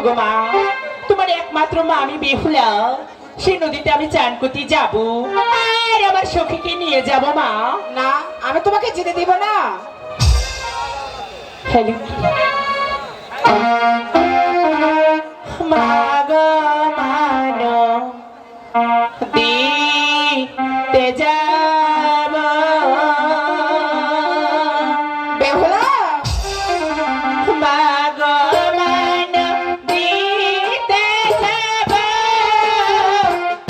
ওগো মা, তোমার একমাত্র মা আমি বেহুলা, সেই নদীতে আমি চান করতে যাব আর আমার সখীকে নিয়ে যাব মা। না, আমি তোমাকে যেতে দিব না। হ্যালো মা গো মানো দিতে যাব বেহুলা, মা গো মানো দিতে যাব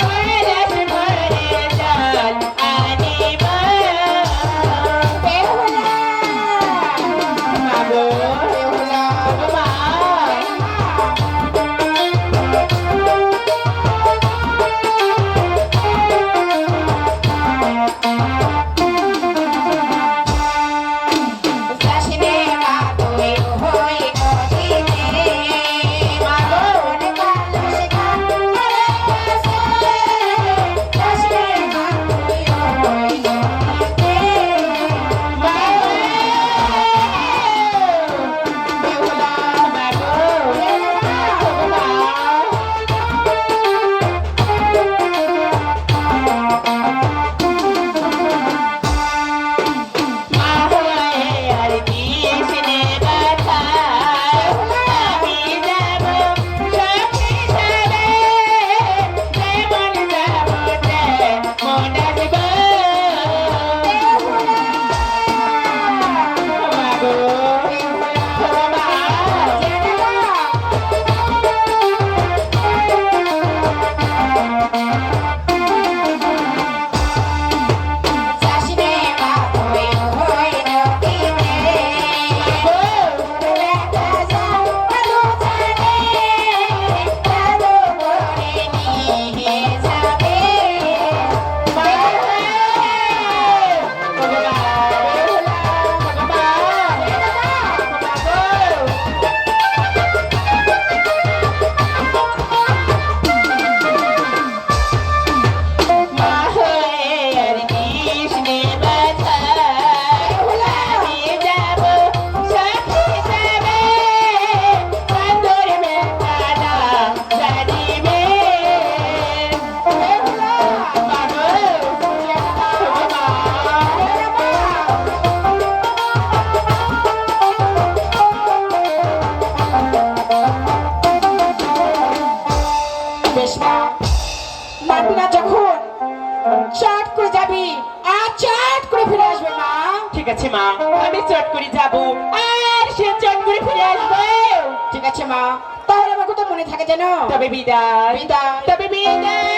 পরশ ভরে জল আনিব বেহুলা, মা গো বেহুলা, মা শাসিনে মা তুই হই নদীতে, মা গো মনে কালস কান্দে শাসিনে মা তুই হই নদীতে, মা বেহুলা, মা গো বেহুলা, মা হয়ে আর কৃষ্ণে ব্যথা আমি যাব সখী সারে যেমন যাব তেমন আসব মা গো মা শাসিনে মা তুই হই নদীতে, দেখা যাও আলো জানে, আলো করে নিয়ে যাবে। মা হয়ে আর কৃষ্ণে ব্যথা আমি যাব সখী সারে কাঁদর বেদনা জানিবে মা গো মা বেশ মা, মানবি না যখন চট করে যাবি আর চট করে ফিরে আসবে মা। ঠিক আছে মা, আমি চট করে যাব আর সে চট করে ফিরে আসবো। ঠিক আছে মা, তাহলে আমার কথা মনে থাকে যেন। তবে বিদায়, বিদায়। তবে বিদায়।